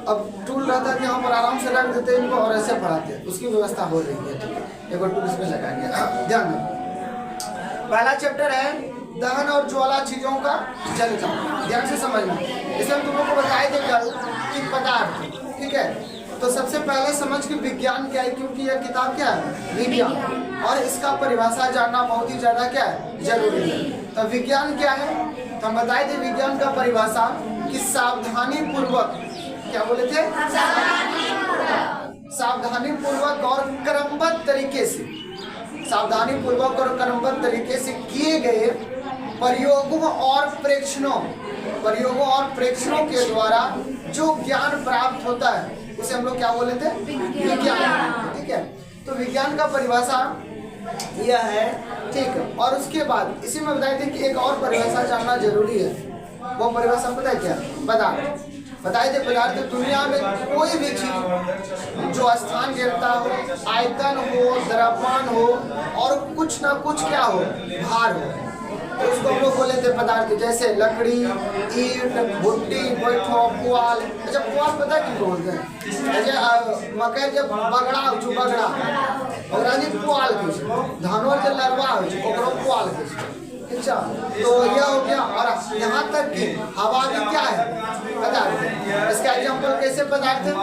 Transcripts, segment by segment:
अब टूल रहता है कि यहाँ पर आराम से रख देते हैं इनको और ऐसे पढ़ाते हैं, उसकी व्यवस्था हो रही है। ठीक है, एक और टूल इसमें लगाएंगे। ध्यान दो, पहला चैप्टर है दहन और ज्वाला चीजों का जलना। ध्यान से समझना, इसमें तुम लोग को बताया देगा कि पदार्थ। ठीक है, तो सबसे पहले समझ कि विज्ञान क्या है, क्योंकि यह किताब क्या है, विज्ञान, और इसका परिभाषा जानना बहुत ही ज्यादा क्या है, जरूरी है। तो विज्ञान क्या है, तो हम बताए थे विज्ञान का परिभाषा कि सावधानी पूर्वक, क्या बोले थे, सावधानी पूर्वक और क्रमबद्ध तरीके से, सावधानी पूर्वक और क्रमबद्ध तरीके से किए गए प्रयोगों और प्रेक्षणों के द्वारा जो ज्ञान प्राप्त होता है उसे हम लोग क्या बोले थे, विज्ञान। ठीक है, तो विज्ञान का परिभाषा यह है। ठीक है, और उसके बाद इसी में बताए थे कि एक और परिभाषा जानना जरूरी है, वो परिभाषा पता है क्या, पदार्थ। बताए थे पदार्थ दुनिया में कोई भी चीज जो स्थान घेरता हो, आयतन हो, द्रव्यमान हो और कुछ ना कुछ क्या हो, भार हो, तो उसको हम लोग बोले थे पदार्थ। जैसे लकड़ी, ईंट, भुट्टी, बैठो, पुआल। अच्छा, पुआल पता है किनको बोलते हैं, मकई जब बगड़ा जो बगड़ा और पुआल के धानो जो लरवा हो ओकरो पुआल के। अच्छा, तो यह हो गया। और यहाँ तक कि हवा भी क्या है, पदार्थ है। इसका एग्जाम्पल कैसे पदार्थ है,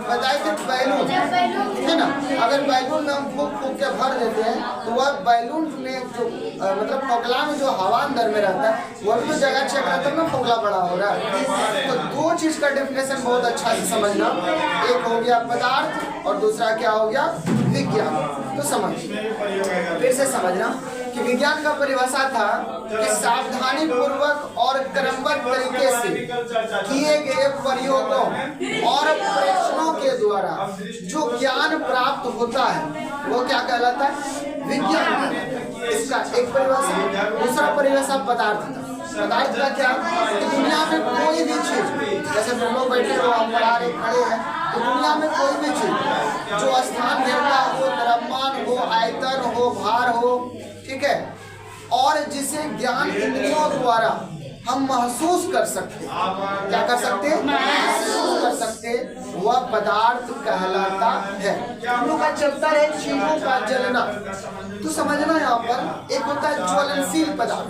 बताए थे बैलून है ना, अगर बैलून में हम फूक फूक के भर देते हैं तो वह बैलून में जो मतलब फोकला में जो हवा अंदर में रहता है वह भी तो जगह चेक रहता है ना, फोकला बड़ा हो रहा है। तो दो चीज का डेफिनेशन बहुत अच्छा से समझना, एक हो गया पदार्थ और दूसरा क्या हो गया, विज्ञान। तो समझ फिर से समझना कि विज्ञान का परिभाषा था कि सावधानी पूर्वक और क्रमबद्ध तरीके से किए गए प्रयोगों और परीक्षणों के द्वारा जो ज्ञान प्राप्त होता है वो क्या कहलाता है, विज्ञान। इसका एक परिभाषा। दूसरा परिभाषा पदार्थ था। पदार्थ का क्या, कि दुनिया में कोई भी चीज, जैसे तुम लोग बैठे हो, हम पढ़ा रहे खड़े हैं, तो दुनिया में कोई भी चीज जो स्थान घेरता हो, द्रव्यमान हो, आयतन हो, भार हो, ठीक है, और जिसे ज्ञान इंद्रियों द्वारा हम महसूस कर सकते, क्या कर सकते, महसूस कर सकते, वह पदार्थ कहलाता है। हम लोग का चैप्टर है चीजों का जलना। तो समझना यहाँ पर एक होता है ज्वलनशील पदार्थ,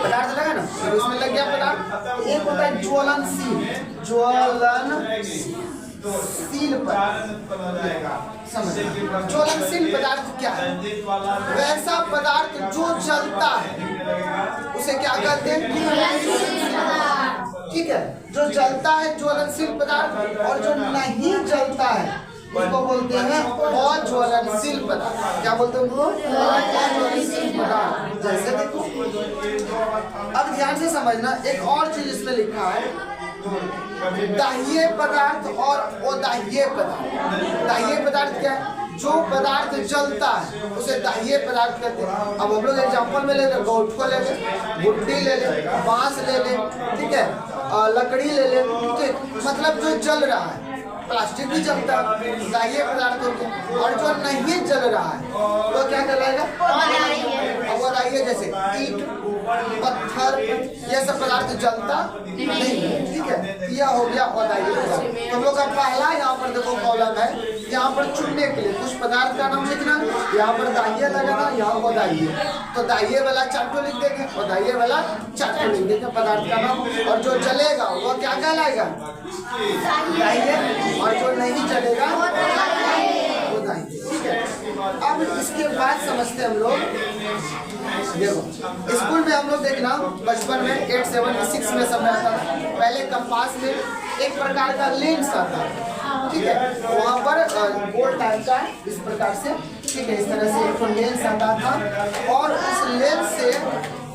पदार्थ लगा ना, फिर उसमें लग गया पदार्थ। एक होता है ज्वलनशील, ज्वलनशील पदार्थ क्या है, वैसा पदार्थ जो जलता है उसे क्या कहते हैं, ठीक है, जो जलता है ज्वलनशील पदार्थ, और जो नहीं जलता है उसको बोलते हैं अज्वलनशील पदार्थ। क्या बोलते हैं उनको, अज्वलनशील पदार्थ। जैसे देखो, अब ध्यान से समझना, एक और चीज इसमें लिखा है दाह्य पदार्थ और अदाह्य पदार्थ। दाह्य पदार्थ क्या है, जो पदार्थ जलता है उसे दाह्य पदार्थ कहते हैं। अब हम लोग एग्जांपल में ले ले, गौठो ले ले, भुट्टी ले ले, बांस ले ले, ठीक है, लकड़ी ले ले, ठीक, मतलब जो जल रहा है, प्लास्टिक भी जलता है, दाह्य पदार्थ हो गया। और जो नहीं जल रहा है तो क्या कहलाएगा, अदाह्य। जैसे ईंट, पत्थर, यह सब पदार्थ जलता नहीं है, ठीक है, यह हो गया अदाह्य। हम लोग का पहला यहाँ पर देखो कॉलम है, यहाँ पर चुनने के लिए कुछ पदार्थ का नाम लिखना, यहाँ पर दाह्य लगाना, यहाँ अदाह्य। तो दाह्य वाला चार्टो लिख देंगे, अदाह्य वाला चार्टो लिख देंगे पदार्थ का नाम, और जो चलेगा वो क्या कहलाएगा, दाह्य, और जो नहीं चलेगा वो दाह्य। ठीक है, अब इसके बाद समझते हैं हम लोग, देखो स्कूल में हम लोग देखना बचपन में 8, 7, 6 में समय आता था, पहले कंपास में एक प्रकार का लेंस आता है, ठीक है, वहाँ पर गोल टाइप का इस प्रकार से, ठीक है, इस तरह से एक लेंस आता था। और उस लेंस से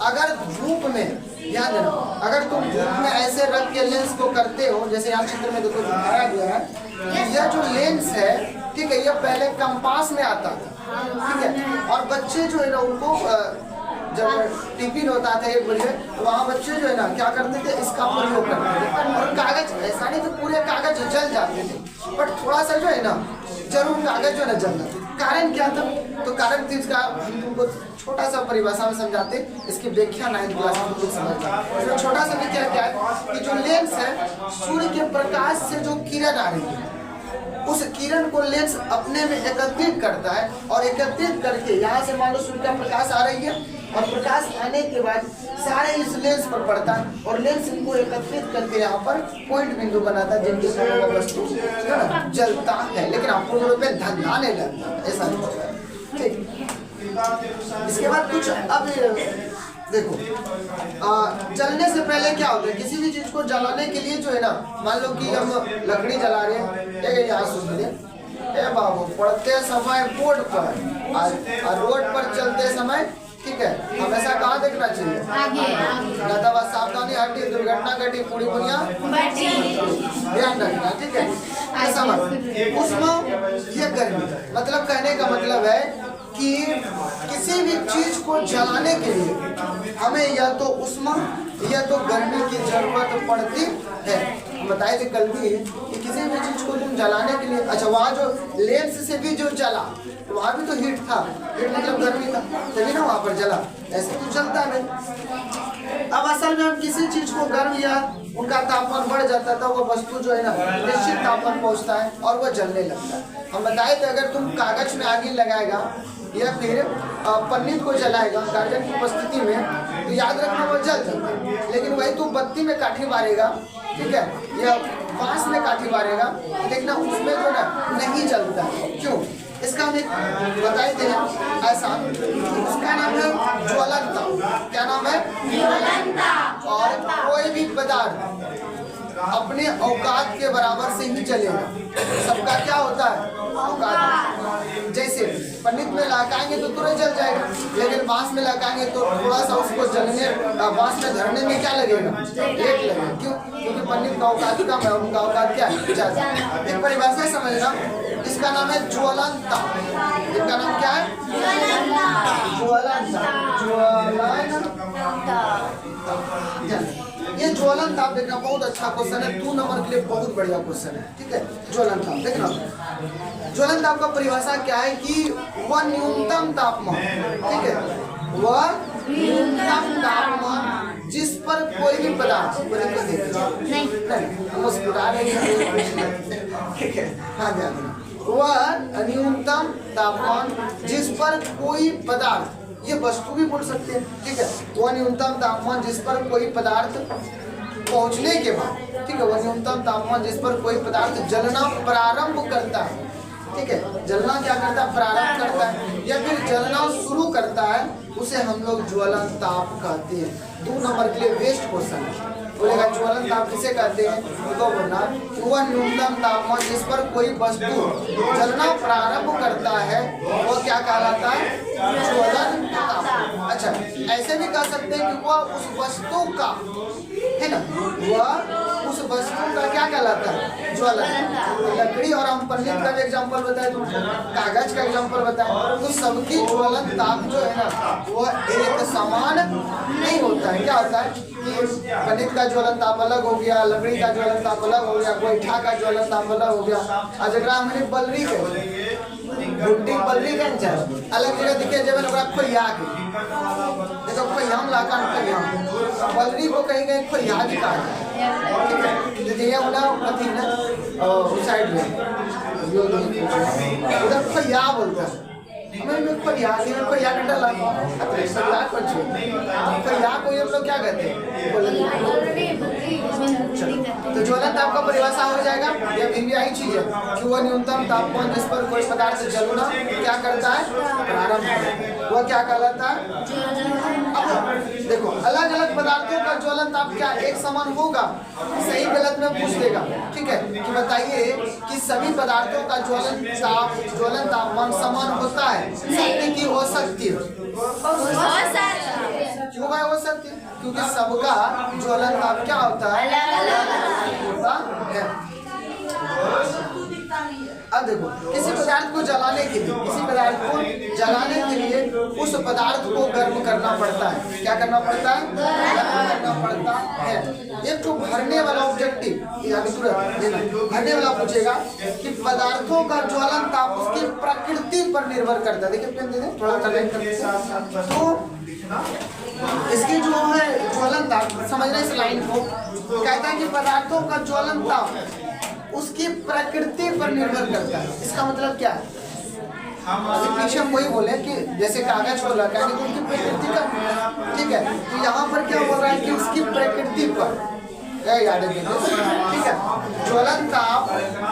अगर धूप में, ध्यान देना, अगर तुम धूप में ऐसे रख के लेंस को करते हो, जैसे यहाँ चित्र में देखो दिखाया गया है, यह जो लेंस है, ठीक है, यह पहले कंपास में आता था, ठीक है, और बच्चे जो है ना उनको जब टिफिन होता था 1 बजे, वहाँ बच्चे जो है ना क्या करते थे, इसका प्रयोग करते थे, और कागज ऐसा नहीं तो पूरे कागज जल जाते थे, बट थोड़ा सा जो है ना जरूर कागज जो है ना जल जाते, कारण क्या था? तो कारण तो इसका हम तुमको छोटा सा परिभाषा में समझाते, इसकी व्याख्या 9th क्लास में तुम समझते। इसमें छोटा सा व्याख्या क्या है कि जो लेंस है, सूर्य के प्रकाश से जो किरण आ रही है, उस किरण को लेंस अपने में एकत्रित करता है, और एकत्रित करके यहाँ से मान लो सूर्य का प्रकाश आ रही है, और प्रकाश आने के बाद सारे इस लेंस पर पड़ता है, और लेंस इनको एकत्रित करके यहाँ पर पॉइंट बिंदु बनाता है, जिनके समय वह वस्तु जलता है, लेकिन आप पूर्ण रूप में धंधा नहीं लगता, ऐसा नहीं होता है। ठीक, इसके बाद कुछ अब देखो, जलने से पहले क्या होता है, किसी भी चीज को जलाने के लिए जो है ना, मान लो कि हम लकड़ी जला रहे हैं, यहाँ सुन ले बाबू, पढ़ते समय बोर्ड पर और रोड पर चलते समय, ठीक है, हमेशा कहाँ देखना चाहिए? आगे। सावधानी हटी, दुर्घटना घटी, पूरी दुनिया ध्यान रखना, ठीक है। ऐसा उसमें ये गर्मी, मतलब कहने का मतलब है कि किसी भी चीज को जलाने के लिए हमें या तो उष्मा या तो गर्मी की जरूरत पड़ती है। बताए थे कल भी कि किसी भी चीज को तुम जलाने के लिए, अच्छा वहाँ जो लेंस से भी जो जला, वहाँ भी तो हीट था, हीट मतलब गर्मी था, तभी ना वहाँ पर जला, ऐसे तो चलता नहीं। अब असल में हम किसी चीज को गर्म या उनका तापमान बढ़ जाता था, वो वस्तु जो है ना निश्चित तापमान पहुँचता है और वह जलने लगता है। हम बताए थे अगर तुम कागज में आग लगाएगा या फिर पन्नी को जलाएगा गार्जियन की उपस्थिति में, तो याद रखना वो जल जाता है, लेकिन वही तू बत्ती में काठी मारेगा, ठीक है, या बांस में काठी मारेगा, देखना उसमें जो ना नहीं जलता है। क्यों? इसका हम एक बताते हैं ऐसा, उसका नाम है ज्वलंता। क्या नाम है? ज्वलंता। और कोई भी पदार्थ अपने औकात के बराबर से ही चलेगा। सबका क्या होता है? औकात। जैसे पन्नी में लगाएंगे तो तुरंत जल जाएगा, लेकिन बांस में लगाएंगे तो थोड़ा सा उसको जलने, बांस में धरने में क्या लगेगा? लेट लगेगा। क्यों? क्योंकि पन्नी का औकात कम है, उनका औकात क्या है? ज्यादा। एक परिभाषा समझना, इसका नाम है ज्वलंता। इसका नाम क्या है? ज्वलंता। ये ज्वलंत आप देखना, बहुत अच्छा क्वेश्चन है, 2 नंबर के लिए बहुत बढ़िया क्वेश्चन है, ठीक है। ज्वलंत आप देखना, ज्वलंत आपका परिभाषा क्या है कि वह न्यूनतम तापमान, ठीक है, वह न्यूनतम तापमान जिस पर कोई भी पदार्थ नहीं मुस्कुरा रही है, ठीक है, हाँ ध्यान देना, वह न्यूनतम तापमान जिस पर कोई पदार्थ, ये वस्तु भी बोल सकते हैं, ठीक है, वह न्यूनतम तापमान जिस पर कोई पदार्थ पहुंचने के बाद, ठीक है, वह न्यूनतम तापमान जिस पर कोई पदार्थ जलना प्रारंभ करता है, ठीक है, जलना क्या करता है? प्रारंभ करता है या फिर जलना शुरू करता है, उसे हम लोग ज्वलन ताप कहते हैं। 2 नंबर के लिए वेस्ट क्वेश्चन है, बोलेगा ज्वलन ताप किसे कहते हैं? तो बोलना कि वह न्यूनतम तापमान जिस पर कोई वस्तु जलना प्रारंभ करता है, वो क्या कहलाता है? ज्वलन ताप। अच्छा, ऐसे भी कह सकते हैं कि वह उस वस्तु का, है ना, वह उस वस्तु का क्या कहलाता है? ज्वलन। लकड़ी और हम पन्नी का भी एग्जाम्पल बताए, कागज का एग्जाम्पल बताए, तो सबकी ज्वलन ताप जो है ना वह एक समान नहीं होता है। क्या होता है कि पन्नी का ज्वलन ताप अलग हो गया, लकड़ी का ज्वलन ताप अलग हो गया, गोईठा का ज्वलन ताप अलग हो गया, और जगह हमने बलरी के भुट्टी बलरी के अलग जगह दिखे, जब खोइया के देखो, खोइयाम लाका खोइयाम, बलरी को कहीं कहीं खोइया भी कहा जाए, ठीक है, तो ये वाला कथी ना उस साइड में उधर खोइया बोलता है, हमें खोइया घंटा लगा, खोइया को ये लोग क्या कहते हैं? तो ज्वलन ताप का परिभाषा हो जाएगा, यह भी यही चीज है कि वह न्यूनतम तापमान जिस पर कोई पदार्थ जलना क्या करता है? प्रारंभ करता है, वह क्या कहलाता है? अब देखो, अलग अलग पदार्थों का ज्वलन ताप क्या एक समान होगा? सही गलत में पूछ देगा, ठीक है, कि बताइए कि सभी पदार्थों का ज्वलन तापमान समान होता है? सत्य की असत्य? क्यों भाई वो सत्य? क्योंकि सबका ज्वलन ताप क्या होता है? अलग अलग होता है। अब देखो, किसी पदार्थ को जलाने के लिए, किसी पदार्थ को जलाने के लिए उस पदार्थ को गर्म करना पड़ता है। क्या करना पड़ता है? गर्म करना पड़ता है। एक तो भरने वाला ऑब्जेक्टिव, भरने वाला पूछेगा कि पदार्थों का ज्वलन ताप उसकी प्रकृति पर निर्भर करता है। देखिए पेन दे दें, थोड़ा अंडरलाइन करते हैं। तो इसकी जो है ज्वलन ताप, समझना इस लाइन को, कहता है कि पदार्थों का ज्वलन ताप उसकी प्रकृति पर निर्भर करता है। इसका मतलब क्या है? पीछे हम वही बोले कि जैसे कागज को लगा कि उनकी प्रकृति का, ठीक है, तो यहाँ पर क्या बोल रहा है कि उसकी प्रकृति पर, याद है, ठीक है, ज्वलन ताप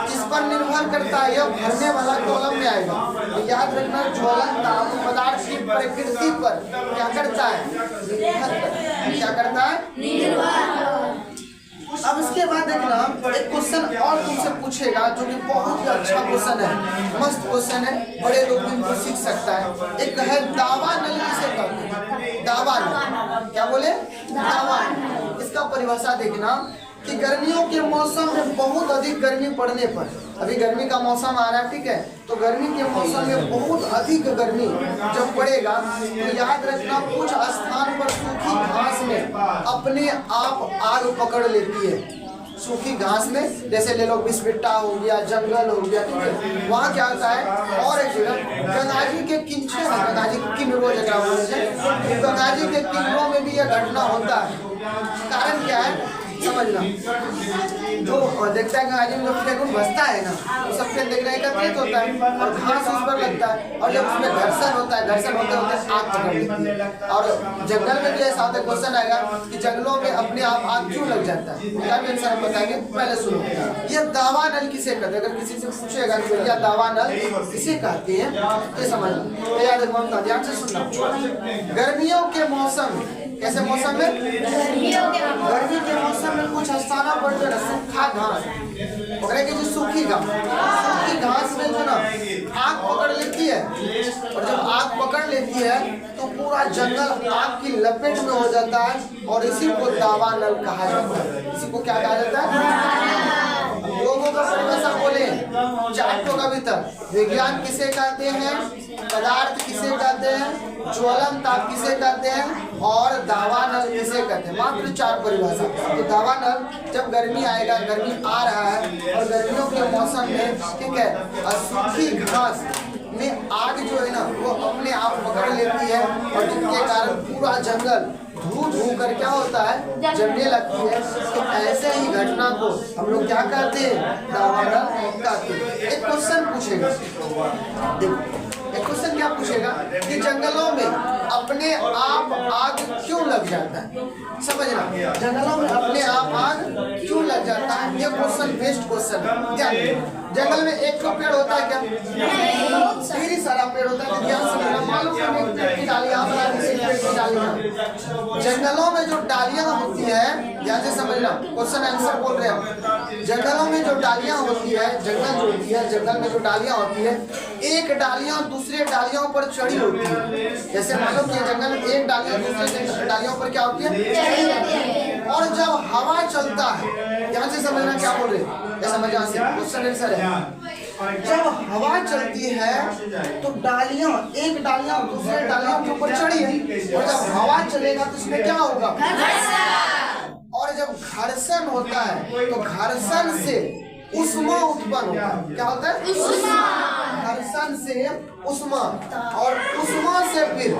किस पर निर्भर करता है? यह भरने वाला कॉलम में आएगा। तो याद रखना, ज्वलन ताप पदार्थ की प्रकृति पर क्या करता है? निर्भर करता है। क्या करता है? अब इसके बाद देखना, एक क्वेश्चन और तुमसे पूछेगा जो कि बहुत ही अच्छा क्वेश्चन है, मस्त क्वेश्चन है, बड़े लोग भी इनको सीख सकता है। एक है दावानल किसे कहते हैं? दावानल, क्या बोले? दावानल। इसका परिभाषा देखना कि गर्मियों के मौसम में बहुत अधिक गर्मी पड़ने पर, अभी गर्मी का मौसम आ रहा है, ठीक है, तो गर्मी के मौसम में बहुत अधिक गर्मी जब पड़ेगा तो याद रखना कुछ स्थान पर सूखी घास में अपने आप आग पकड़ लेती है। सूखी घास में, जैसे ले लो बिस्बिट्टा हो गया, जंगल हो गया, ठीक है, वहाँ क्या होता है। और एक जगह गंगाजी के किंचे, गंगाजी की किनारों जगह बोलते हैं, गंगाजी के किनारों में भी यह घटना होता है। कारण क्या है समझना, जो देखता है गंगाजी में जब फेंकून बसता है ना, तो सबके देखने एकत्रित होता है और घास उस पर लगता है, और जब उसमें घर्षण होता है, घर्षण होते होते आग पकड़ लेती है। और जंगल में भी ऐसा होता है, क्वेश्चन आएगा कि जंगलों में अपने आप आग क्यों लग जाता है, उसका भी आंसर हम बताएंगे। पहले सुनो, ये दावानल किसे कहते हैं? अगर किसी से पूछेगा कि भैया दावानल किसे कहते हैं तो समझना, याद रखना, ध्यान से सुनना। गर्मियों के मौसम, कैसे मौसम में? गर्मी के मौसम में कुछ स्थानों पर जो है सूखा घास पकड़े की, जो सूखी घास में जो ना आग पकड़ लेती है, और जब आग पकड़ लेती है तो पूरा जंगल आग की लपेट में हो जाता है, और इसी को दावानल कहा जाता है। इसी को क्या कहा जाता है? लोगों का परिभाषा बोले, चार्टों का भीतर विज्ञान किसे कहते हैं, पदार्थ किसे कहते हैं, ज्वलन ताप किसे कहते हैं, और दावानल किसे कहते हैं। मात्र 4 परिभाषा। तो दावानल, जब गर्मी आएगा, गर्मी आ रहा है और गर्मियों के मौसम में, ठीक है, सूखी घास में आग जो है ना वो अपने आप पकड़ लेती है, और जिसके कारण पूरा जंगल धू कर क्या होता है, जलने लगती है। तो ऐसे ही घटना को हम लोग क्या कहते हैं? दावानल कहते हैं। एक क्वेश्चन पूछेगा, देखो एक क्वेश्चन क्या पूछेगा कि जंगलों में अपने आप आग क्यों लग जाता है? समझना, जंगलों में अपने आप आग क्यों लग जाता है, ये क्वेश्चन बेस्ट क्वेश्चन है। ध्यान, जंगल में एक तो पेड़ होता है क्या? ढेर सारा पेड़ होता है। ध्यान से मालूम है, पेड़ की डालियां, पेड़ की डालियां, जंगलों में जो डालियां होती है, ध्यान से समझना, क्वेश्चन आंसर बोल रहे हैं। जंगलों में जो डालियां होती है, जंगल जो होती है, जंगल में जो डालियां होती है, एक डालियां दूसरे डालियों पर चढ़ी होती है। जैसे मालूम कि जंगल में एक डालियां दूसरे डालियों पर क्या होती है, और जब हवा चलता है, ध्यान से समझना क्या बोल रहे हैं, समझना से क्वेश्चन आंसर है। जब हवा चलती है तो डालियां, एक डालियां दूसरे डालियों के ऊपर चढ़ी है, और जब हवा चलेगा तो इसमें क्या होगा? और जब घर्षण होता है तो घर्षण से उष्मा उत्पन्न होता है। क्या होता है? घर्षण से उष्मा, और उष्मा से फिर,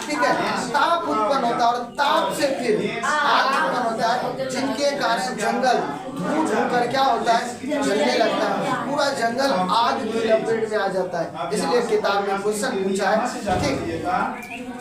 ठीक है, ताप उत्पन्न होता है, और ताप से फिर आग उत्पन्न होता है, जिनके कारण जंगल धू कर क्या होता है, जलने लगता है। पूरा जंगल आग की लपेट में आ जाता है। इसलिए किताब में क्वेश्चन पूछा है, ठीक,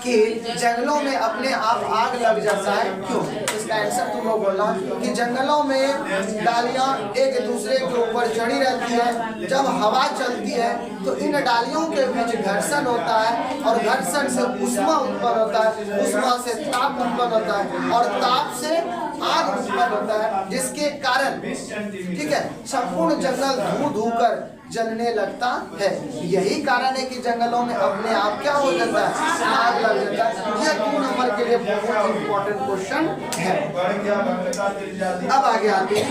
कि जंगलों में अपने आप आग लग जाता है, क्यों? इसका आंसर तुम लोग बोलना कि जंगलों में डालियां एक दूसरे के ऊपर चढ़ी रहती है, जब हवा चलती है तो इन डालियों के बीच घर्षण होता है, और घर्षण से उष्मा उत्पन्न होता है, उष्मा से ताप उत्पन्न होता है, और ताप से आग उत्पन्न होता है, जिसके कारण, ठीक है, संपूर्ण जंगल धू कर जलने लगता है। यही कारण है कि जंगलों में अपने आप क्या हो जाता है, आग लग जाता है। यह 2 नंबर के लिए बहुत इंपॉर्टेंट क्वेश्चन है। अब आगे आते हैं।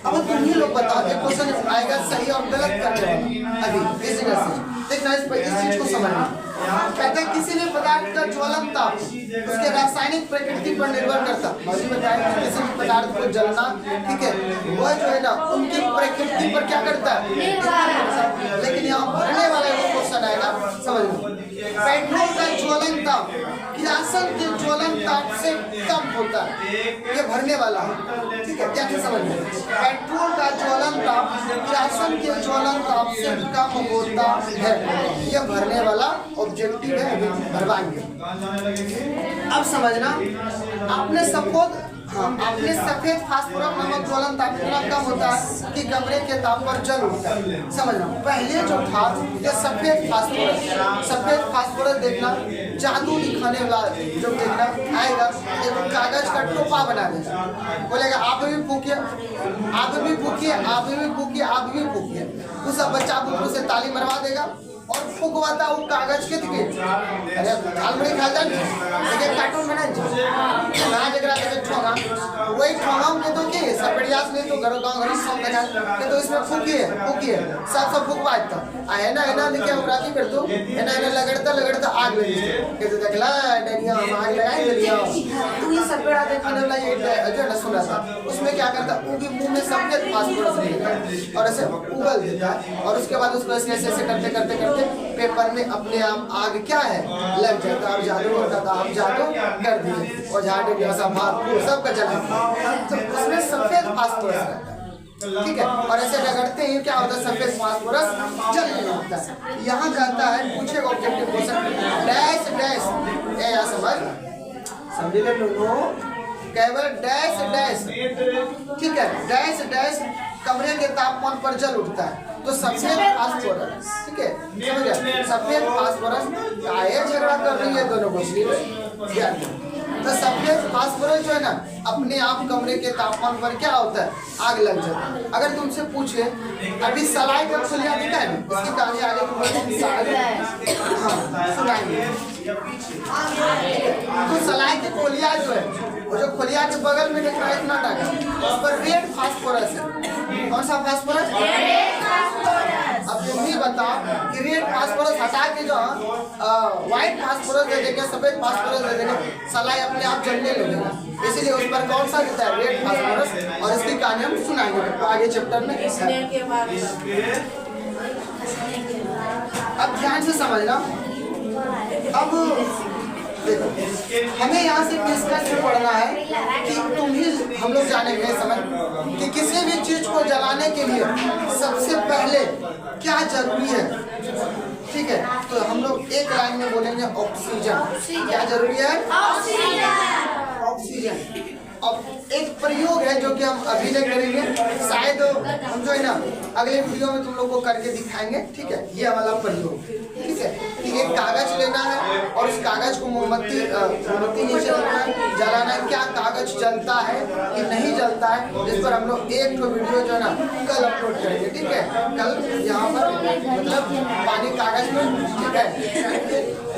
अब तुम ही लोग बताओ, एक क्वेश्चन आएगा सही और गलत करने वाला। अभी इस जगह से देखना, इस चीज को समझना। कहते हैं किसी भी पदार्थ का ज्वलन ताप उसके रासायनिक प्रकृति पर निर्भर करता। मौजी बताया कि किसी भी पदार्थ को जलना, ठीक है, वह जो है ना उनकी प्रकृति पर क्या करता है। लेकिन यहाँ भरने वाला क्वेश्चन आएगा, समझ। पेट्रोल का ज्वलन ताप किरासन के ज्वलन ताप से कम होता है, ये भरने वाला है, ठीक है, क्या समझ में। पेट्रोल का ज्वलन ताप किरासन के ज्वलन ताप से कम होता है, ये भरने वाला ऑब्जेक्टिव है, अभी भरवाएंगे। अब समझना, आपने सफेद फास्फोरस नामक ज्वलन ताप इतना कम होता है कि कमरे के ताप पर जल उठता है। समझना, पहले जो था ये सफेद फास्फोरस देखना, जादू दिखाने वाला जो देखना आएगा, एक कागज का टोपा बना देगा, बोलेगा आप भी फूकिए, आप भी फूकिए, आप भी फूकिए, आप भी फूकिए। उस बच्चा बुल्लू से ताली मरवा देगा और फुकवाता वो कागज के दिखे। अरे आलमड़ी खा जान लेकिन कार्टून बना ना जगरा के ठोंगा, वही ठोंगाम के तो के सपड़ियास नहीं तो घरों गांव घर सब लगा के तो इसमें फूकिए सब फुकवाए तो है ना लेके उराती कर दो है ना लगड़ता आग लगी के तो देखला डनिया हम आग लगाए लिया। तू ये सपड़ा देखने वाला ये जो न सुना था, उसमें क्या करता, उनके मुंह में सफेद फास्फोरस लेता और ऐसे उगल देता है और उसके बाद उसको ऐसे करते पेपर में अपने आप आग क्या है लग जाता और जादू होता था, हम जादू कर दिए और झाड़ू जैसा सबका जला, तो उसमें सफेद फास्फोरस रहता है, ठीक है। और ऐसे रगड़ते ही क्या होता है, सफेद फास्फोरस जलने लगता है। यहाँ कहता है पूछेगा ऑब्जेक्टिव क्वेश्चन डैश डैश या समझ ले लोगों, केवल डैश डैश, ठीक है, डैश डैश कमरे के तापमान पर जल उठता है। तो सफेद फास्फोरस, ठीक है, समझ गए, सफेद फास्फोरस काहे झगड़ा कर रही है दोनों को, तो सफेद फास्फोरस जो है ना अपने आप कमरे के तापमान पर क्या होता है, आग लग जाता है। अगर तुमसे पूछे अभी सलाई का खुलिया दिखा है ना, इसकी कहानी आगे सुनाएंगे। तो सलाई के खोलिया जो है, वो जो खोलिया के बगल में देखना इतना टाका, उस पर रेड फास्फोरस है। कौन सा फास्फोरस? अब तुम ही बताओ कि रेड फास्फोरस हटा के जो व्हाइट फास्फोरस दे देंगे, सफेद फास्फोरस दे देंगे, सलाई अपने आप जलने लगेगा। इसीलिए उस पर कौन सा देता है, रेड फास्फोरस। और इसकी कहानी हम सुनाएंगे तो आगे चैप्टर में। अब ध्यान से समझना, अब देखो हमें यहाँ से डिस्कस पढ़ना है कि तुम ही हम लोग जानेंगे समझ कि किसी भी चीज को जलाने के लिए सबसे पहले क्या जरूरी है, ठीक है। तो हम लोग एक लाइन में बोलेंगे ऑक्सीजन। क्या जरूरी है? ऑक्सीजन। अब एक प्रयोग है जो कि हम अभी नहीं करेंगे, शायद हम जो है ना अगले वीडियो में तुम लोग को करके दिखाएंगे, ठीक है। ये वाला प्रयोग, ठीक है, कि एक कागज लेना है और उस कागज को मोमबत्ती नीचे रखना है, जलाना है। क्या कागज जलता है कि नहीं जलता है, जिस पर हम लोग एक वीडियो जो है ना कल अपलोड करेंगे, ठीक है। कल यहाँ पर मतलब पानी कागज में, ठीक है,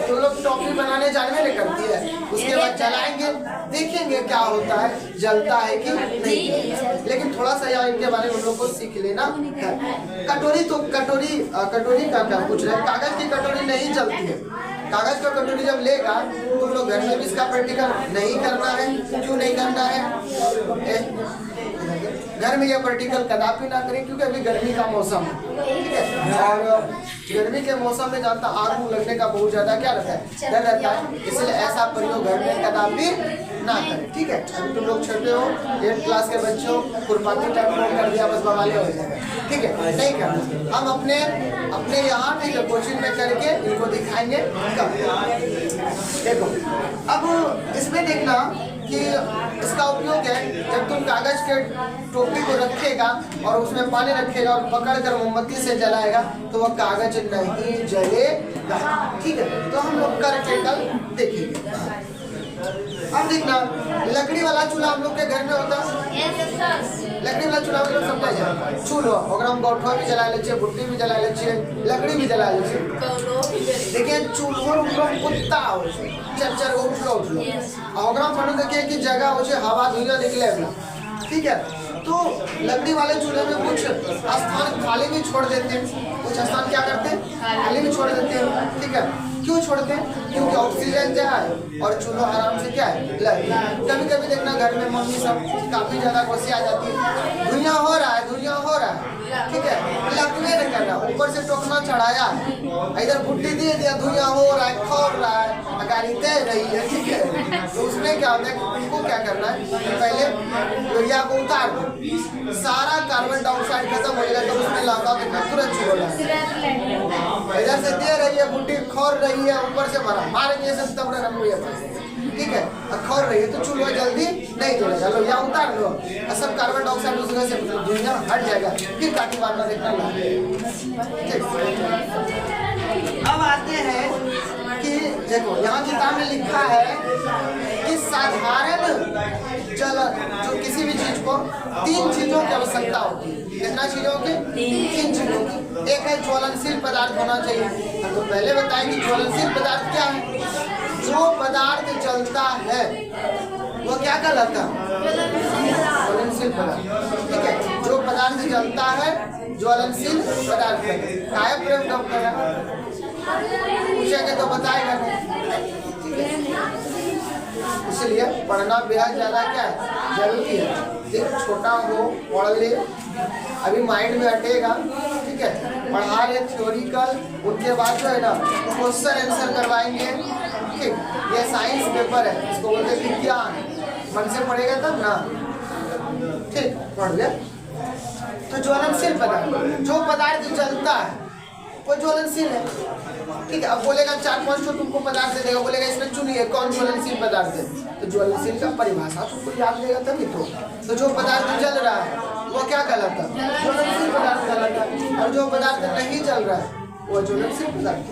तो लोग टॉपी बनाने जानवे नहीं करती है, उसके बाद जलाएंगे, देखेंगे क्या होता है, जलता है कि नहीं। लेकिन थोड़ा सा यहाँ इनके बारे में हम लोग को सीख लेना है। कटोरी, तो कटोरी का क्या पूछ रहे हैं, कागज की कटोरी नहीं जलती है। कागज का कटोरी जब लेगा तुम लोग घर में भी इसका प्रैक्टिकल नहीं करना है। क्यों नहीं करना है? घर में यह प्रैक्टिकल कदापि ना करें, क्योंकि अभी गर्मी का मौसम है, ठीक है। और गर्मी के मौसम में जानता आग लगने का बहुत ज्यादा क्या रहता है, डर रहता है, इसलिए ऐसा प्रयोग घर में कदापि ना करें, ठीक है। अभी तुम लोग छोटे हो, 8th क्लास के बच्चों, खुरपाती टाइप कर दिया बस बवाले हो जाएगा, ठीक है, नहीं करना। हम अपने यहाँ, ठीक है, कोचिंग में करके इनको दिखाएंगे कब। देखो अब इसमें देखना कि इसका उपयोग है, जब तुम कागज के टोपी को रखेगा और उसमें पानी रखेगा और पकड़कर मोमबत्ती से जलाएगा तो वह कागज नहीं जलेगा, ठीक है। तो हम लोग करके कल देखेंगे। अब देखना, लकड़ी वाला चूल्हा हम लोग के घर में होता है, लकड़ी वाला चूल्हा मतलब समझा जाए, चूल्हा और हम गोठवा भी जला ले, भुट्टी भी जला ले, लकड़ी भी जला ले। देखिए चूल्हो कुत्ता हो, चर उठलो और देखिए कि जगह हो, हवा धुआं निकले, ठीक है। तो लकड़ी वाले चूल्हे में कुछ स्थान खाली भी छोड़ देते हैं, कुछ स्थान क्या करते हैं खाली भी छोड़ देते हैं, ठीक है। क्यों छोड़ते हैं? क्योंकि ऑक्सीजन जो है और चूल्हा आराम से क्या है लग। कभी कभी देखना घर में मम्मी सब काफी ज्यादा गुस्से आ जाती है, धुइयां हो रहा है, धुइयां हो रहा है, ठीक है, लगने नहीं कर रहा, ऊपर से टोकना चढ़ाया, इधर बुट्टी दे दिया, धुइयां हो रहा है, खोल रहा है, गाड़ी दे रही है, ठीक है। तो उसमें क्या होता है, उनको क्या करना है, पहले लोहिया को उतार दो, सारा कार्बन डाइऑक्साइड खत्म हो जाएगा, तो उसमें लगा के तुरंत छोड़ना है। इधर से दे रही है, बुट्टी खोल रही है, ऊपर से भरा मारेंगे सब तब ठीक है, खोल रही है तो चूल्हा जल्दी नहीं जलेगा। लोहिया उतार लो और सब कार्बन डाइऑक्साइड उस जगह से धुइयां हट जाएगा, फिर काटी मारना देखना ठीक। अब आते हैं कि देखो यहाँ किताब में लिखा है कि साधारण जल जो किसी भी चीज को 3 चीजों की आवश्यकता होती है। कितना चीजों की? 3 चीजों की। एक है ज्वलनशील पदार्थ होना चाहिए। तो पहले बताएं कि ज्वलनशील पदार्थ क्या है। जो पदार्थ जलता है वो क्या कहलाता है? ज्वलनशील पदार्थ, ठीक है। जो पदार्थ जलता है ज्वलनशील पदार्थ है। काय प्रयोग कब करा पूछेंगे तो बताएगा नहीं, ठीक है। इसलिए पढ़ना बेहद ज्यादा क्या है जरूरी है। एक छोटा हो पढ़ ले, अभी माइंड में हटेगा, ठीक है। पढ़ा ले थ्योरिकल, उनके बाद जो है ना क्वेश्चन आंसर करवाएंगे, ठीक। ये साइंस पेपर है, इसको बोलते हैं विज्ञान, मन से पढ़ेगा तब ना, ठीक। पढ़ ले। तो ज्वलनशील पदार्थ, जो पदार्थ जलता है वो ज्वलनशील है, ठीक है। अब बोलेगा 4-5 तो तुमको पदार्थ दे देगा, बोलेगा इसमें चुनिए कौन ज्वलनशील पदार्थ है। तो ज्वलनशील का परिभाषा तुमको याद देगा तभी तो जो पदार्थ जल रहा है वो क्या कहलाता है? ज्वलनशील पदार्थ कहलाता है। और जो पदार्थ नहीं जल रहा है वो ज्वलनशील पदार्थ।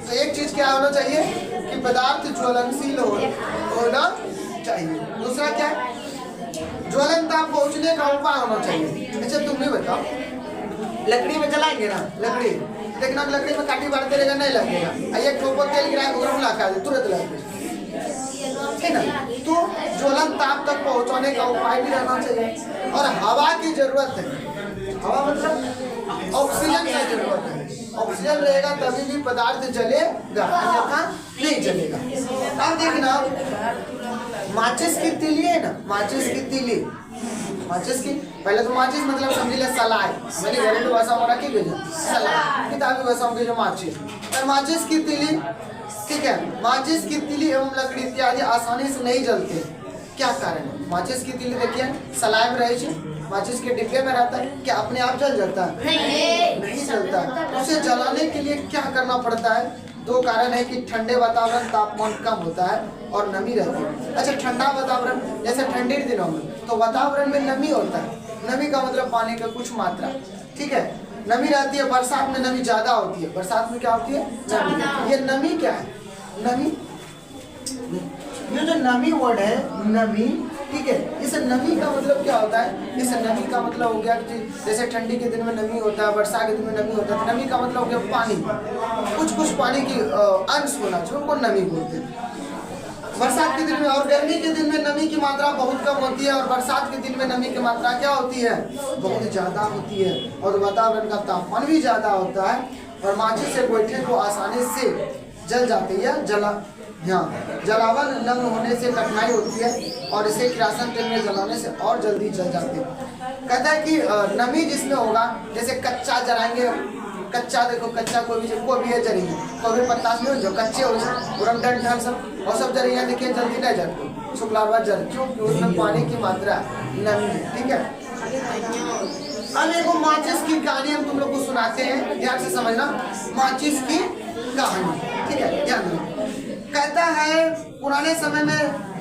तो एक चीज क्या होना चाहिए कि पदार्थ ज्वलनशील होना चाहिए। दूसरा क्या है? ज्वलन तक पहुंचने का उपाय होना चाहिए। अच्छा तुम भी बताओ, लकड़ी में जलाएंगे ना, लकड़ी देखना लकड़ी में काटी बांधते रहेगा नहीं लगेगा, एक ठोकर तेल गिराए लगा दे तुरंत लगे, है ना। तो ज्वलन ताप तक पहुंचाने का उपाय भी रहना चाहिए। और हवा की जरूरत है। हवा मतलब ऑक्सीजन की जरूरत है। ऑक्सीजन रहेगा तभी भी पदार्थ जलेगा, अन्यथा नहीं जलेगा। अब देखना माचिस की तीली है ना, माचिस की तीली, माचिस की पहले तो माचिस मतलब समझ ले सलाई, मैंने घरेलू भाषा में रखी गई सलाई, किताबी भाषा में जो माचिस, पर माचिस की तीली, ठीक है। माचिस की तीली एवं लकड़ी इत्यादि आसानी से नहीं जलते। क्या कारण है? माचिस की तीली देखिए सलाई में रही है, माचिस के डिब्बे में रहता है, क्या अपने आप जल जाता है? नहीं जलता। उसे जलाने के लिए क्या करना पड़ता है? 2 कारण है कि ठंडे वातावरण तापमान कम होता है और नमी रहती है। अच्छा ठंडा वातावरण जैसे ठंडे दिनों में तो वातावरण में नमी होता है, नमी का मतलब पानी का कुछ मात्रा, ठीक है, नमी रहती है। बरसात में नमी ज्यादा होती है, बरसात में क्या होती है? नमी। ये नमी क्या है? नमी, ये जो नमी वर्ड है नमी, ठीक है। इस नमी का मतलब क्या होता है? इस नमी का मतलब हो गया कि जैसे ठंडी के दिन में नमी होता है, बरसात के दिन में नमी होता है, तो नमी का मतलब हो गया पानी, कुछ पानी की अंश होना चाहिए, उनको नमी बोलते हैं। बरसात के दिन में और गर्मी के दिन में नमी की मात्रा बहुत कम होती है, और बरसात के दिन में नमी की मात्रा क्या होती है? बहुत ज्यादा होती है, और वातावरण का तापमान भी ज्यादा होता है। और माचिस से गोईठे को आसानी से जल जाती है, जलावन नम होने से कठिनाई होती है, और इसे किरासन तेल में जलाने से और जल्दी जल जाते हैं। कहता है कि नमी जिसमें होगा, जैसे कच्चा जलाएंगे, कच्चा देखो कच्चा कोई भी है जलेंगे, कोई भी पत्ता में जो कच्चे हो उड़न डंठल सब और सब जलेंगे, देखिए जल्दी नहीं जलते, शुक्लावा जल, क्योंकि उसमें पानी की मात्रा नमी है, ठीक है। अब एक माचिस की कहानी हम तुम लोग को सुनाते हैं, ध्यान से समझना। माचिस की कहानी, ठीक है, ध्यान दो। कहता है पुराने समय में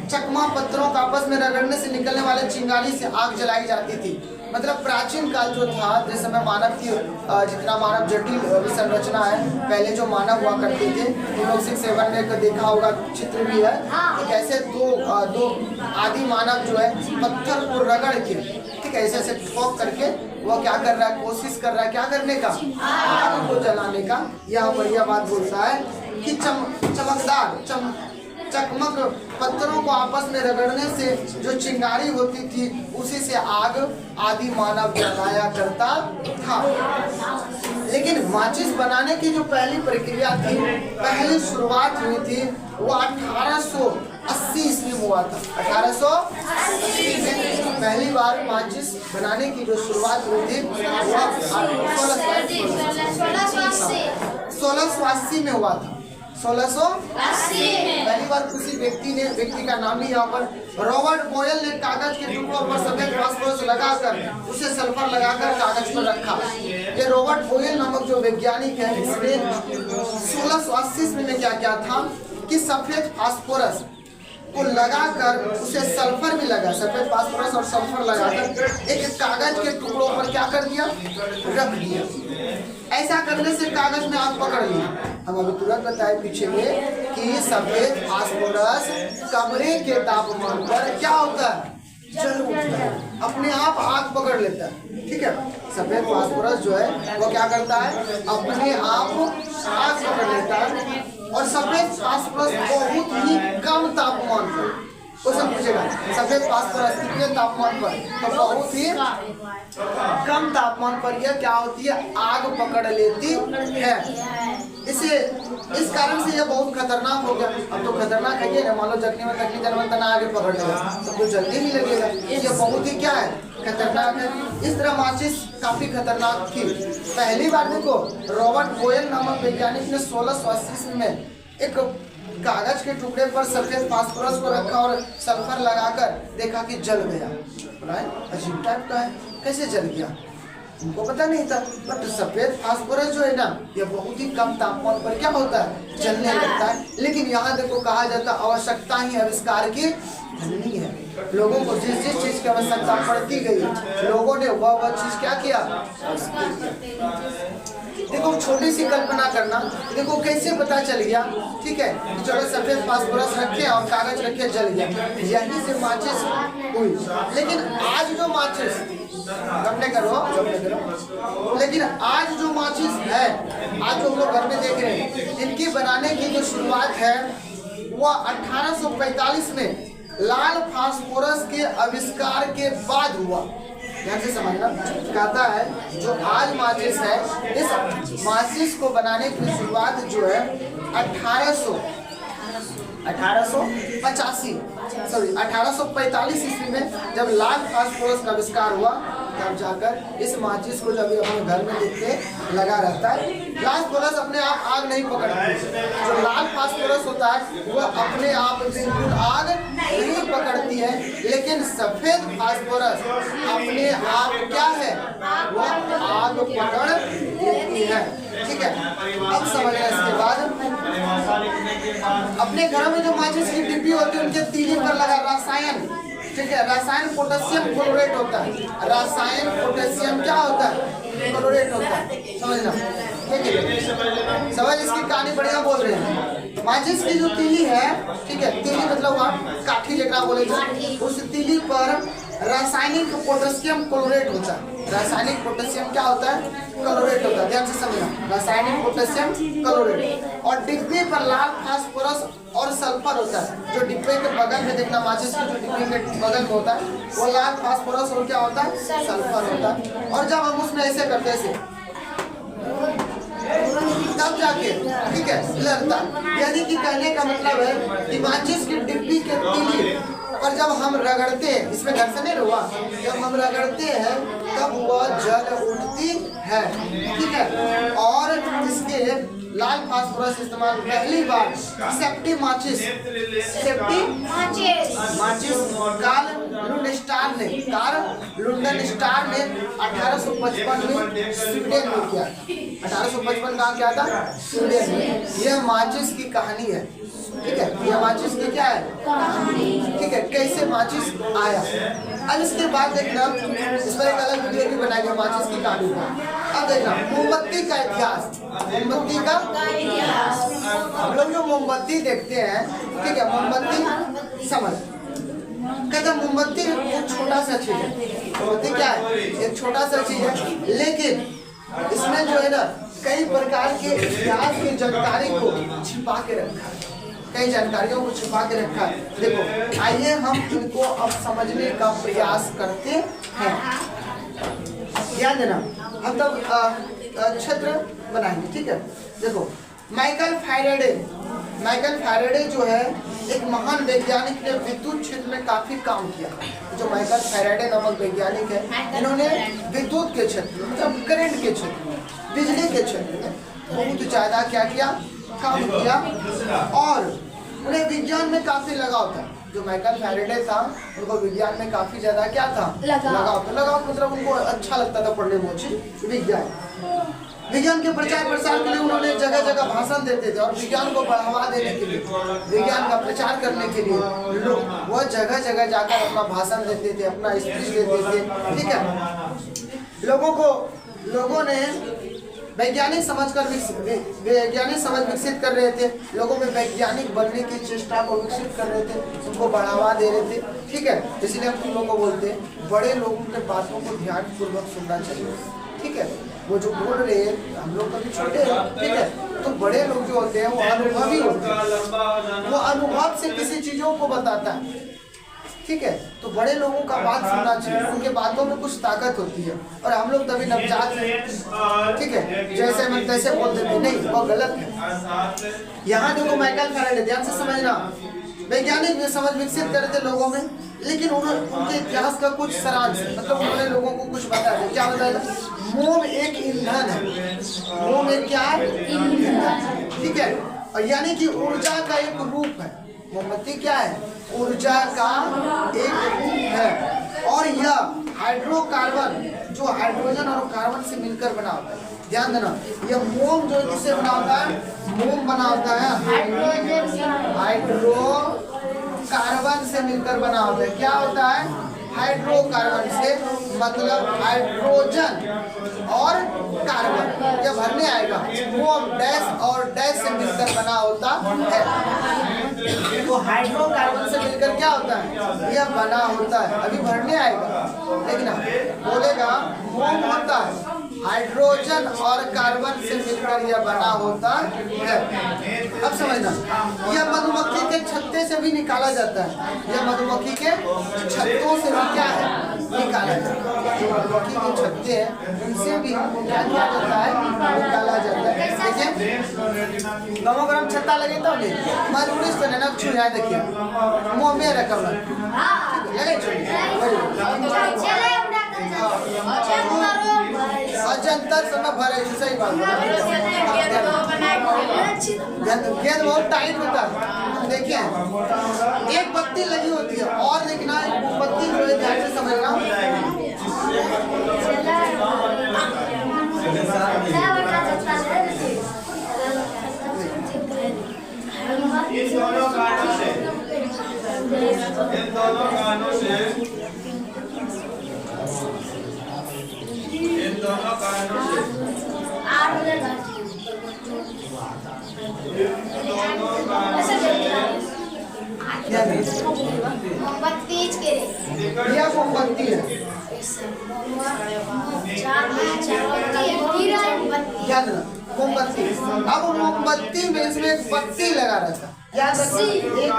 चकमा पत्थरों का आपस में रगड़ने से निकलने वाले चिंगारी से आग जलाई जाती थी। मतलब प्राचीन काल जो था, जिस समय मानव की जितना मानव जटिल संरचना है, पहले जो मानव हुआ करते थे, तुम लोग 6-7 में देखा होगा, चित्र भी है कि कैसे दो आदि मानव जो है पत्थर को रगड़ के, ठीक है, ऐसे ठोक करके वो क्या कर रहा है? कोशिश कर रहा है क्या करने का? आग को जलाने का। यहाँ पर यह बात बोलता है कि चकमक पत्थरों को आपस में रगड़ने से जो चिंगारी होती थी उसी से आग आदि मानव जलाया करता था। लेकिन माचिस बनाने की जो पहली प्रक्रिया थी, पहली शुरुआत हुई थी वो 1880 ईस्वी में हुआ था। 1880 में पहली बार माचिस बनाने की जो शुरुआत हुई थी वो 1680 में हुआ था। 1680 पहली बार किसी व्यक्ति का नाम ही यहाँ पर रॉबर्ट बॉयल ने कागज के टुकड़ों पर सफेद फास्फोरस लगाकर उसे सल्फर लगाकर कागज पर रखा। ये रॉबर्ट बॉयल नामक जो वैज्ञानिक है, इसने 1680 में क्या किया था कि सफेद फास्फोरस को लगाकर उसे सल्फर भी लगा, सफेद फास्फोरस और सल्फर लगाकर एक कागज के टुकड़ों पर क्या कर दिया, रख दिया। ऐसा करने से कागज में आग पकड़ ली। हम अभी तुरंत बताए पीछे में कि सफेद फास्फोरस कमरे के तापमान पर क्या होता है, जल उठता है, अपने आप आग पकड़ लेता है। ठीक है, सफेद फास्फोरस जो है वो क्या करता है, अपने आप आग पकड़ लेता है। और सफेद फास्फोरस बहुत ही कम तापमान पर, क्वेश्चन पूछेगा सफेद फास्फोरस कितने तापमान पर, तो बहुत ही कम तापमान पर यह क्या होती है, आग पकड़ लेती है। इस कारण से यह बहुत खतरनाक हो गया। अब तो खतरनाक है ये, मान लो जखनी में तकनी जनमन तना आगे पकड़ लेगा तो कुछ जल्दी नहीं लगेगा। ये बहुत ही क्या है, खतरनाक है। इस तरह माचिस काफी खतरनाक थी। पहली बार देखो रॉबर्ट बॉयल नामक वैज्ञानिक ने 1680 में एक कागज के टुकड़े पर सफेद फास्फोरस को रखा और सल्फर लगाकर देखा कि जल गया। अजीब टाइप का है, कैसे जल गया उनको पता नहीं था। बट सफेद फास्फोरस जो है ना, यह बहुत ही कम तापमान पर क्या होता है, जलने लगता है। लेकिन यहाँ देखो कहा जाता है आवश्यकता ही आविष्कार की धनी है। लोगों को जिस जिस चीज की आवश्यकता पड़ती गई, लोगों ने वह चीज क्या किया। देखो छोटी सी कल्पना करना, देखो कैसे पता चल गया। ठीक है, चलो सफेद फास्फोरस रखे और कागज रखे, जल गया, यही से माचिस हुई। लेकिन आज जो माचिस लेकिन आज जो माचिस है, आज जो हम लोग घर में देख रहे हैं, इनकी बनाने की जो शुरुआत है वह 1845 में लाल फास्फोरस के आविष्कार के बाद हुआ। ध्यान से समझना, कहता है जो आज माचिस है, इस माचिस को बनाने की शुरुआत जो है 1845 ईस्वी में जब लाल फास्फोरस का आविष्कार हुआ, तब जाकर इस माचिस को जब अपने घर में देखते लगा रहता है। फास्फोरस अपने आप आग नहीं पकड़ती, जो लाल फास्फोरस होता है वह अपने आप बिल्कुल आग नहीं पकड़ती है। लेकिन सफेद फास्फोरस अपने आप क्या है, वह आग पकड़ लेती है। ठीक है, अब समझना। इसके बाद अपने घरों में जो माचिस की डिब्बी होती है, उनके तीली पर लगा रसायन, ठीक है, रसायन पोटेशियम क्लोरेट होता है। रसायन पोटेशियम क्या होता है, क्लोरेट होता है। समझना, ठीक है, समझ। इसकी कहानी बढ़िया बोल रहे हैं। माचिस की जो तीली है, ठीक है, तीली मतलब वहाँ काठी जगह बोले थे, उस तीली पर रासायनिक पोटेशियम क्लोरेट होता है। रासायनिक पोटेशियम क्या होता है, क्लोरेट होता है। ध्यान से समझना, रासायनिक पोटेशियम क्लोरेट। और डिब्बे पर लाल फास्फोरस और सल्फर होता है। जो डिब्बे के बगल में देखना, माचिस की जो डिब्बे के बगल में होता है वो लाल फास्फोरस और क्या होता है, सल्फर होता है। और जब हम उसमें ऐसे करते हैं तब जाके, ठीक है, लड़ता। यानी कि कहने का मतलब है कि माचिस की डिब्बी के तीली पर जब हम रगड़ते हैं, इसमें घर्षण नहीं हुआ, जब हम रगड़ते हैं तब वह जल उठती है। ठीक है, और इसके लाल फास्फोरस इस्तेमाल पहली बार सेफ्टी माचिस कार्ल लुंडनस्टार ने 1855 में स्वीडन में किया। 1855 कहाँ किया था, स्वीडन में। यह माचिस की कहानी है। ठीक है, यह माचिस की क्या है, ठीक है, कैसे माचिस आया। अब इसके बाद देखना, इस पर एक अलग वीडियो भी बनाएंगे माचिस की कहानी का। अब देखना मोमबत्ती का इतिहास। मोमबत्ती का हम लोग जो मोमबत्ती देखते हैं, ठीक है, मोमबत्ती समझ, कहते मोमबत्ती एक छोटा सा चीज है। मोमबत्ती क्या है, एक छोटा सा चीज है, लेकिन इसमें जो है ना कई प्रकार के इतिहास की जानकारी को छिपा के रखा है। कई जानकारियों को छुपा के रखा है। देखो आइए हम इनको अब समझने का प्रयास करते हैं। ध्यान देना, हम तब क्षेत्र बनाएंगे, ठीक है। देखो माइकल फैराडे जो है एक महान वैज्ञानिक ने विद्युत क्षेत्र में काफी काम किया। जो माइकल फैराडे नामक वैज्ञानिक है, इन्होंने विद्युत के क्षेत्र में, मतलब करंट के क्षेत्र में, बिजली के क्षेत्र में बहुत ज्यादा क्या किया, काम किया, और उन्हें विज्ञान में काफी लगाव था। जो माइकल फैराडे था उनको विज्ञान में काफी ज्यादा क्या था, लगाव मतलब उनको अच्छा लगता था पढ़ने में। विज्ञान के प्रचार प्रसार के लिए उन्होंने जगह जगह भाषण देते थे, और विज्ञान को बढ़ावा देने के लिए, विज्ञान का प्रचार करने के लिए लोग वह जगह जगह जाकर अपना भाषण देते थे, अपना स्पीच देते थे, ठीक है। लोगों ने वैज्ञानिक समझ विकसित कर रहे थे, लोगों में वैज्ञानिक बनने की चेष्टा को विकसित कर रहे थे, उनको बढ़ावा दे रहे थे, ठीक है। इसलिए हम तुम लोगों को बोलते हैं बड़े लोगों के बातों को ध्यानपूर्वक सुनना चाहिए, ठीक है। वो जो बोल रहे हैं, हम लोग कभी छोटे हैं, ठीक है, तो बड़े लोग जो होते हैं वो अनुभवी होते हैं, वो अनुभव से किसी चीजों को बताता है, ठीक है। तो बड़े लोगों का बात सुनना चाहिए, उनके बातों में कुछ ताकत होती है, और हम लोग तभी नवजात हैं, ठीक है, जैसे मन तैसे बोल देते, नहीं, वो गलत है। यहाँ देखो माइकल फैराडे, ध्यान से समझना, वैज्ञानिक समझ विकसित कर रहे थे लोगों में, लेकिन उनके इतिहास का कुछ सारांश, मतलब उन्होंने लोगों को कुछ बताया। क्या बताया? मोम एक ईंधन है, मोम एक क्या है, ईंधन, ठीक है। और यानी कि ऊर्जा का एक रूप है। मोमबत्ती क्या है? ऊर्जा का एक रूप है, और यह हाइड्रोकार्बन, जो हाइड्रोजन और कार्बन से मिलकर बना होता है। ध्यान देना, यह मोम जो किससे बना होता है? मोम बना होता है हाइड्रोकार्बन से मिलकर बना होता है। क्या होता है? हाइड्रोकार्बन से, मतलब हाइड्रोजन और कार्बन, यह भरने आएगा, वो डैश और डैश से मिलकर बना होता है। तो हाइड्रोकार्बन से मिलकर क्या होता है? यह बना होता है, अभी भरने आएगा, लेकिन बोलेगा मोम होता है हाइड्रोजन और कार्बन से मिलकर यह बना होता है। अब समझना, यह मधुमक्खी के छत्ते से भी निकाला जाता है। यह मधुमक्खी के छत्तों से भी क्या है? निकाला जाता है। जो मधुमक्खी के छत्ते हैं उनसे भी क्या किया जाता है? निकाला जाता है। देखिए गरम गरम छत्ता लगे तो नहीं मजबूरी से ना छुआ, देखिए मुँह में रखा लगे जंतर समय भरे, सही बात है। गेंद बहुत टाइट होता है, देखिए एक पत्ती लगी होती है, और देखना पत्ती जो है ध्यान से समझना, इन दोनों कानों से यह मोमबत्ती है। मोमबत्ती, अब मोमबत्ती में इसमें एक बत्ती लगा रहता है, याद रखिए एक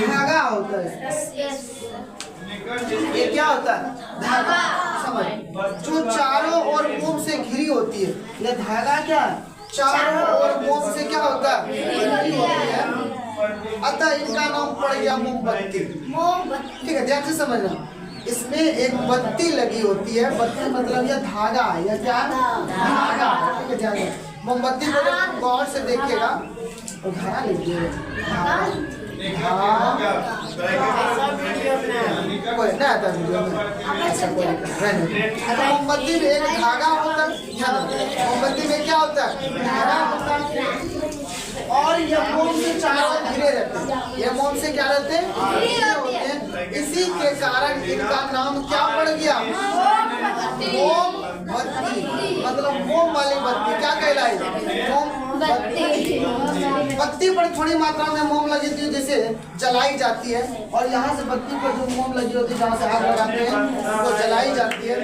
धागा होता है। ये क्या होता है? धागा, समझ, जो चारों ओर मोम से घिरी होती है। यह धागा क्या है? चारों ओर मोम से क्या होता है? घिरी होती है, अतः इनका नाम पड़ गया मोमबत्ती। ठीक है, ध्यान से समझना, इसमें एक बत्ती लगी होती है। बत्ती मतलब यह धागा है, यह क्या? धागा। ठीक है, ध्यान, मोमबत्ती को जब गौर से देखिएगा तो धागा लीजिए, मोमबत्ती में एक धागा होता है। मोमबत्ती में क्या होता है? धागा होता है, और यह मोम से चारों घिरे रहते हैं। यह मोम से क्या रहते हैं? इसी के कारण इनका नाम क्या पड़ गया? मोमबत्ती, मतलब मोम वाली बत्ती क्या कहलाई? मोमबत्ती। बत्ती पर थोड़ी मात्रा में मोम लगी थी जैसे जलाई जाती है, और यहाँ से बत्ती पर जो मोम लगी होती है जहाँ से आग लगाते हैं वो जलाई जाती है,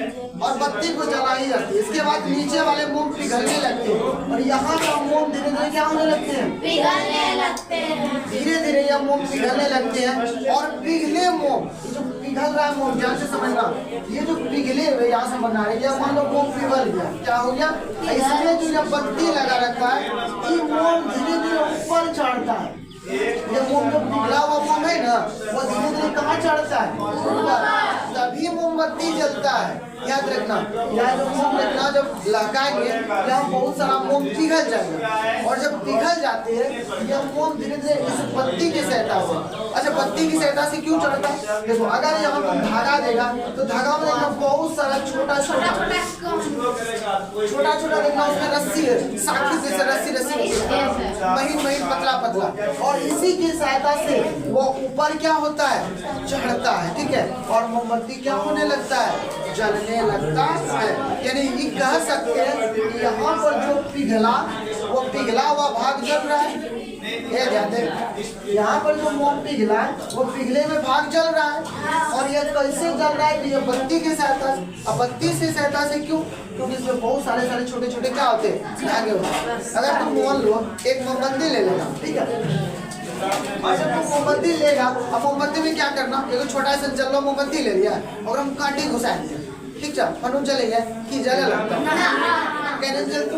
और बत्ती को जला ही जाती है। इसके बाद नीचे वाले मोम पिघलने लगते हैं और यहाँ का मोम धीरे धीरे क्या होने लगते हैं, पिघलने लगते हैं। धीरे धीरे यह मोम पिघलने लगते हैं। और पिघले मोम, जो पिघल रहा है मोम, ध्यान से समझना, ये जो पिघले हुए यहाँ से बना रहे हैं, मान लो मोम पिघल गया, क्या हो गया, इसमें जो यह बत्ती लगा रखा है ये मोम धीरे धीरे ऊपर चढ़ता है। ये मोम जो पिघला हुआ मोम है ना, वो धीरे धीरे कहाँ चढ़ता है, ऊपर, तभी मोमबत्ती जलता है। याद रखना, यहाँ जो मोम रखना, जब लगाएंगे यहाँ बहुत सारा मोम पिघल जाएगा और जब पिघल जाते हैं यह मोम धीरे धीरे इस बत्ती की सहायता से, अच्छा बत्ती की सहायता से क्यों चढ़ता है, देखो अगर यहाँ पर धागा देगा तो धागा में देखना बहुत सारा छोटा छोटा देखना, उसमें रस्सी है, साखी जैसे रस्सी महीन महीन पतला पतला, और इसी की सहायता से वो ऊपर क्या होता है, चढ़ता है। ठीक है, और मोमबत्ती क्या होने लगता है, जलने लगता है। यानी ये कह सकते हैं कि यहाँ पर जो पिघला, वो पिघला हुआ भाग जल रहा है। ये ध्यान दें, यहाँ पर जो मोम पिघला है वो पिघले में भाग जल रहा है। और यह कैसे जल रहा है कि ये बत्ती की सहायता से। अब बत्ती की सहायता से क्यों, क्योंकि इसमें बहुत सारे सारे छोटे छोटे क्या होते हैं, धागे होते हैं। अगर तुम मान लो एक मोमबत्ती ले लेना, ठीक है, और जब तुम मोमबत्ती लेगा, अब मोमबत्ती में क्या करना, एक छोटा सा जल मोमबत्ती ले लिया और हम कांटे घुसाएंगे, ठीक है, फनु जलेगा कि जले लगता है, कहने जलता,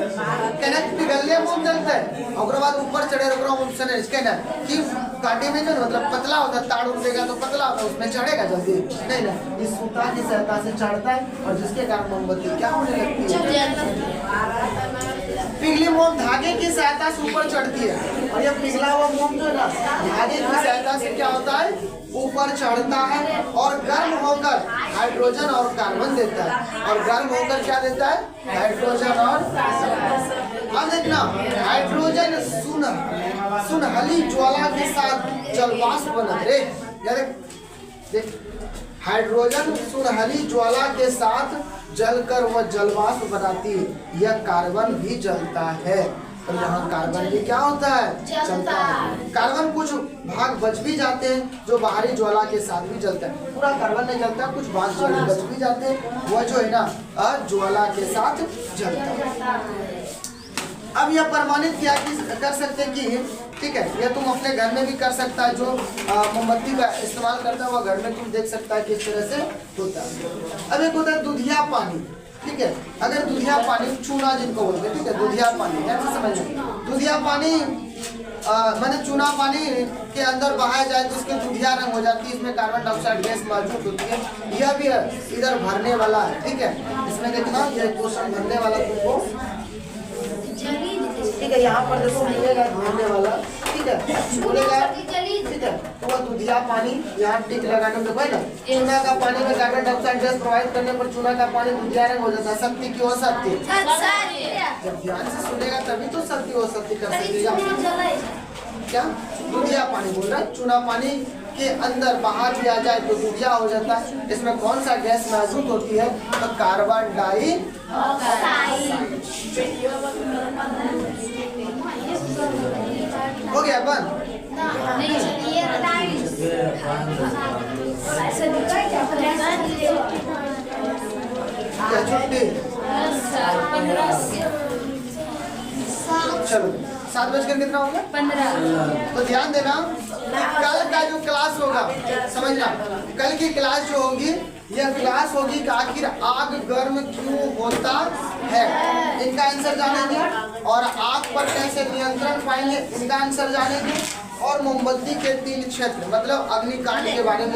कहने पिघलने मोम जलता है, और बाद ऊपर चढ़े उसने कहना कि कांटे में जो मतलब पतला होता है, ताड़ उड़ेगा तो पतला होता है, उसमें चढ़ेगा जल्दी नहीं ना, इस सूता की सहायता से चढ़ता है और जिसके कारण मोमबत्ती क्या होने लगती है, पिघली मोम धागे की सहायता से ऊपर चढ़ती है। और यह पिघला हुआ मोम जो है ना, धागे की सहायता से क्या होता है, ऊपर चढ़ता है और गर्म होकर हाइड्रोजन और कार्बन देता है। और गर्म होकर क्या देता है, हाइड्रोजन और, अब देखना, हाइड्रोजन सुनहली ज्वाला के साथ जलवाष्प बनते रे, देख हाइड्रोजन सुनहली ज्वाला के साथ जलकर वह जलवाष्प बनाती है। यह कार्बन भी जलता है, और यहाँ कार्बन भी क्या होता है, जलता है। कार्बन कुछ भाग बच भी जाते हैं जो बाहरी ज्वाला के साथ भी जलता है, पूरा कार्बन नहीं जलता, कुछ भाग बच भी जाते हैं, वह जो है ना ज्वाला के साथ जलता है। अब यह प्रमाणित किया कि कर सकते हैं कि, ठीक है, यह तुम अपने घर में भी कर सकता है, जो मोमबत्ती का इस्तेमाल करता है वह घर में तुम देख सकता है किस तरह से होता है। अब एक होता है दूधिया पानी, ठीक है, अगर दूधिया पानी, चूना जिनको बोलते हैं, ठीक है, दूधिया पानी, ऐसे समझना, दूधिया पानी मैंने चूना पानी के अंदर बहाया जाए तो उसकी दूधिया रंग हो जाती है, इसमें कार्बन डाइऑक्साइड गैस मौजूद होती है। यह भी इधर भरने वाला है, ठीक है, इसमें देखना यह क्वेश्चन भरने वाला तुमको, ठीक है, यहाँ पर देखो मिलेगा भरने वाला, ठीक है, बोलेगा, ठीक है, तो वह दूधिया पानी यहाँ टिक लगाने में देखो ना, चूना का पानी में कार्बन डाइऑक्साइड गैस प्रोवाइड करने पर चूना का पानी दूधिया रंग हो जाता है। सत्य क्यों सत्य, जब ध्यान से सुनेगा तभी तो सत्य हो, सत्य कर सकेगा। क्या दूधिया पानी बोल रहा है, चूना पानी के अंदर बहा दिया जाए तो दूधिया हो जाता है। इसमें कौन सा गैस मौजूद होती है, तो कार्बन डाइऑक्साइड। हो गया बंद, क्या छुट्टी, चलो 7 बजकर कितना होगा, 15। तो ध्यान देना, कल का जो क्लास होगा, समझना, कल की क्लास जो होगी यह क्लास होगी कि आखिर आग गर्म क्यों होता है, इनका आंसर जानेंगे, और आग पर कैसे नियंत्रण पाएंगे, इनका आंसर जानेंगे, और मोमबत्ती के 3 क्षेत्र मतलब अग्निकांड के बारे में